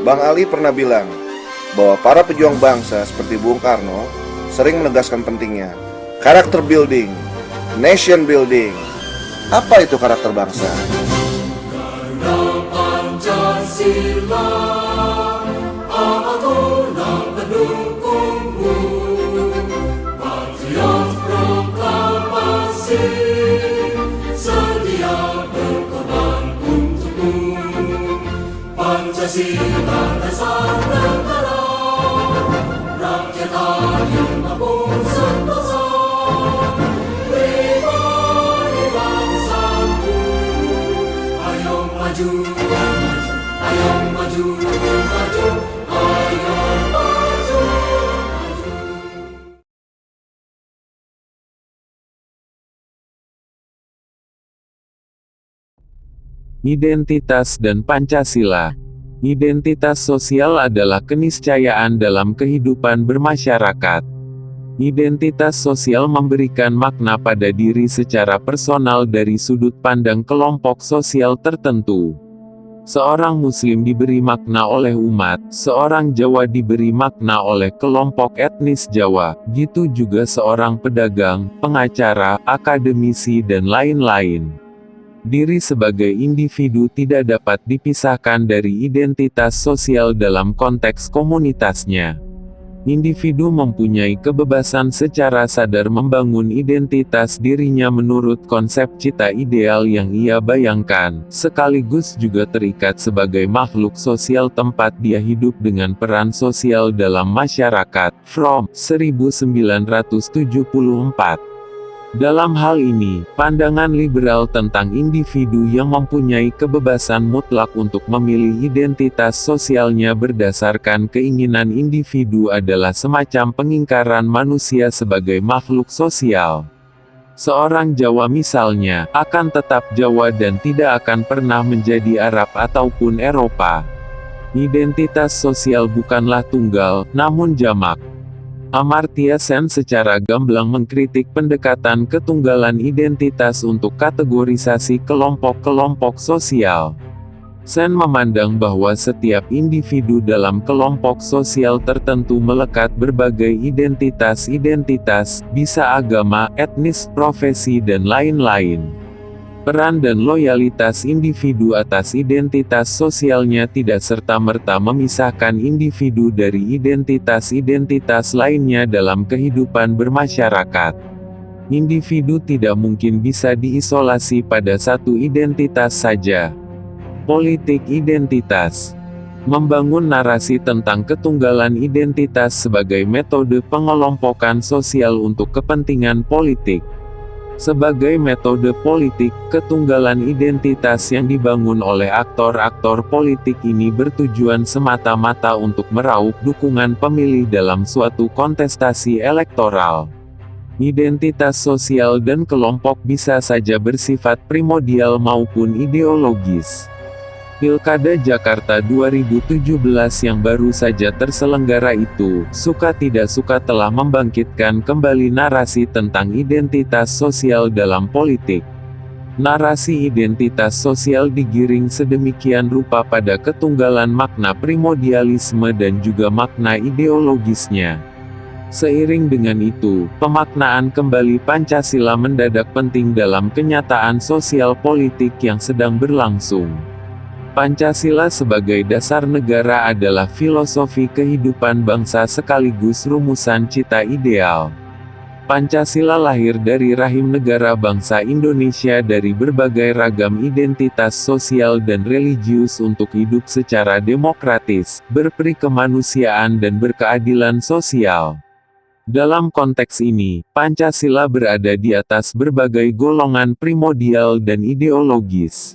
Bang Ali pernah bilang bahwa para pejuang bangsa seperti Bung Karno sering menegaskan pentingnya karakter building, nation building. Apa itu karakter bangsa? Pancasila, tulang pendukungmu, patriot proklamasi, sedia berkorban untukmu. Pancasila dasar negara, rakyat adil makmur sentosa. Pribadi bangsaku, ayo maju, ayo maju, maju, ayo maju, maju. Identitas dan Pancasila. Identitas sosial adalah keniscayaan dalam kehidupan bermasyarakat. Identitas sosial memberikan makna pada diri secara personal dari sudut pandang kelompok sosial tertentu. Seorang Muslim diberi makna oleh umat, seorang Jawa diberi makna oleh kelompok etnis Jawa, gitu juga seorang pedagang, pengacara, akademisi dan lain-lain. Diri sebagai individu tidak dapat dipisahkan dari identitas sosial dalam konteks komunitasnya. Individu mempunyai kebebasan secara sadar membangun identitas dirinya menurut konsep cita ideal yang ia bayangkan, sekaligus juga terikat sebagai makhluk sosial tempat dia hidup dengan peran sosial dalam masyarakat. Fromm, 1974. Dalam hal ini, pandangan liberal tentang individu yang mempunyai kebebasan mutlak untuk memilih identitas sosialnya berdasarkan keinginan individu adalah semacam pengingkaran manusia sebagai makhluk sosial. Seorang Jawa misalnya, akan tetap Jawa dan tidak akan pernah menjadi Arab ataupun Eropa. Identitas sosial bukanlah tunggal, namun jamak. Amartya Sen secara gamblang mengkritik pendekatan ketunggalan identitas untuk kategorisasi kelompok-kelompok sosial. Sen memandang bahwa setiap individu dalam kelompok sosial tertentu melekat berbagai identitas-identitas, bisa agama, etnis, profesi dan lain-lain. Peran dan loyalitas individu atas identitas sosialnya tidak serta-merta memisahkan individu dari identitas-identitas lainnya dalam kehidupan bermasyarakat. Individu tidak mungkin bisa diisolasi pada satu identitas saja. Politik identitas. Membangun narasi tentang ketunggalan identitas sebagai metode pengelompokan sosial untuk kepentingan politik. Sebagai metode politik, ketunggalan identitas yang dibangun oleh aktor-aktor politik ini bertujuan semata-mata untuk meraup dukungan pemilih dalam suatu kontestasi elektoral. Identitas sosial dan kelompok bisa saja bersifat primordial maupun ideologis. Pilkada Jakarta 2017 yang baru saja terselenggara itu, suka tidak suka telah membangkitkan kembali narasi tentang identitas sosial dalam politik. Narasi identitas sosial digiring sedemikian rupa pada ketunggalan makna primordialisme dan juga makna ideologisnya. Seiring dengan itu, pemaknaan kembali Pancasila mendadak penting dalam kenyataan sosial politik yang sedang berlangsung. Pancasila sebagai dasar negara adalah filosofi kehidupan bangsa sekaligus rumusan cita ideal. Pancasila lahir dari rahim negara bangsa Indonesia dari berbagai ragam identitas sosial dan religius untuk hidup secara demokratis, berperi kemanusiaan dan berkeadilan sosial. Dalam konteks ini, Pancasila berada di atas berbagai golongan primordial dan ideologis.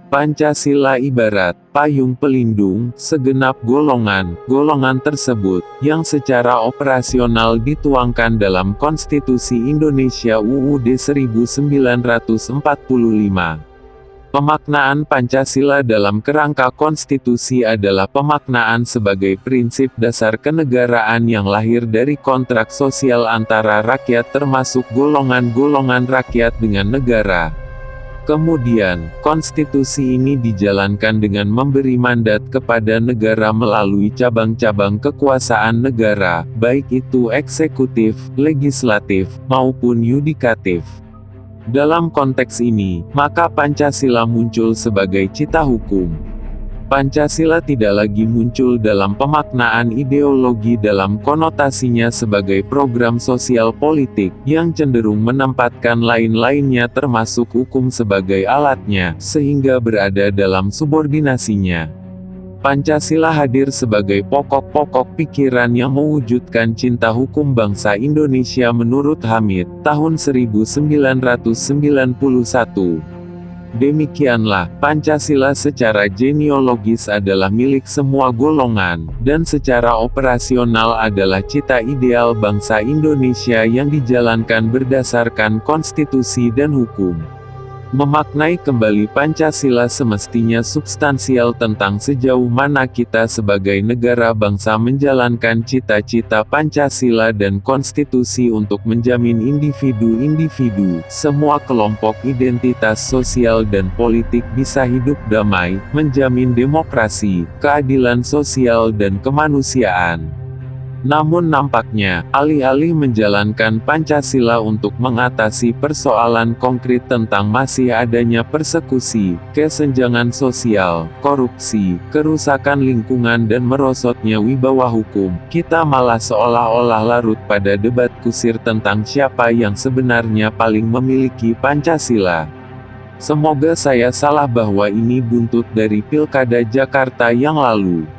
Pancasila ibarat payung pelindung segenap golongan tersebut, yang secara operasional dituangkan dalam Konstitusi Indonesia UUD 1945. Pemaknaan Pancasila dalam kerangka konstitusi adalah pemaknaan sebagai prinsip dasar kenegaraan yang lahir dari kontrak sosial antara rakyat termasuk golongan-golongan rakyat dengan negara. Kemudian, konstitusi ini dijalankan dengan memberi mandat kepada negara melalui cabang-cabang kekuasaan negara, baik itu eksekutif, legislatif, maupun yudikatif. Dalam konteks ini, maka Pancasila muncul sebagai cita hukum. Pancasila tidak lagi muncul dalam pemaknaan ideologi dalam konotasinya sebagai program sosial politik, yang cenderung menempatkan lain-lainnya termasuk hukum sebagai alatnya, sehingga berada dalam subordinasinya. Pancasila hadir sebagai pokok-pokok pikiran yang mewujudkan cinta hukum bangsa Indonesia menurut Hamid, tahun 1991. Demikianlah, Pancasila secara genealogis adalah milik semua golongan, dan secara operasional adalah cita ideal bangsa Indonesia yang dijalankan berdasarkan konstitusi dan hukum. Memaknai kembali Pancasila semestinya substansial tentang sejauh mana kita sebagai negara bangsa menjalankan cita-cita Pancasila dan konstitusi untuk menjamin individu-individu, semua kelompok identitas sosial dan politik bisa hidup damai, menjamin demokrasi, keadilan sosial dan kemanusiaan. Namun nampaknya, alih-alih menjalankan Pancasila untuk mengatasi persoalan konkret tentang masih adanya persekusi, kesenjangan sosial, korupsi, kerusakan lingkungan dan merosotnya wibawa hukum, kita malah seolah-olah larut pada debat kusir tentang siapa yang sebenarnya paling memiliki Pancasila. Semoga saya salah bahwa ini buntut dari Pilkada Jakarta yang lalu.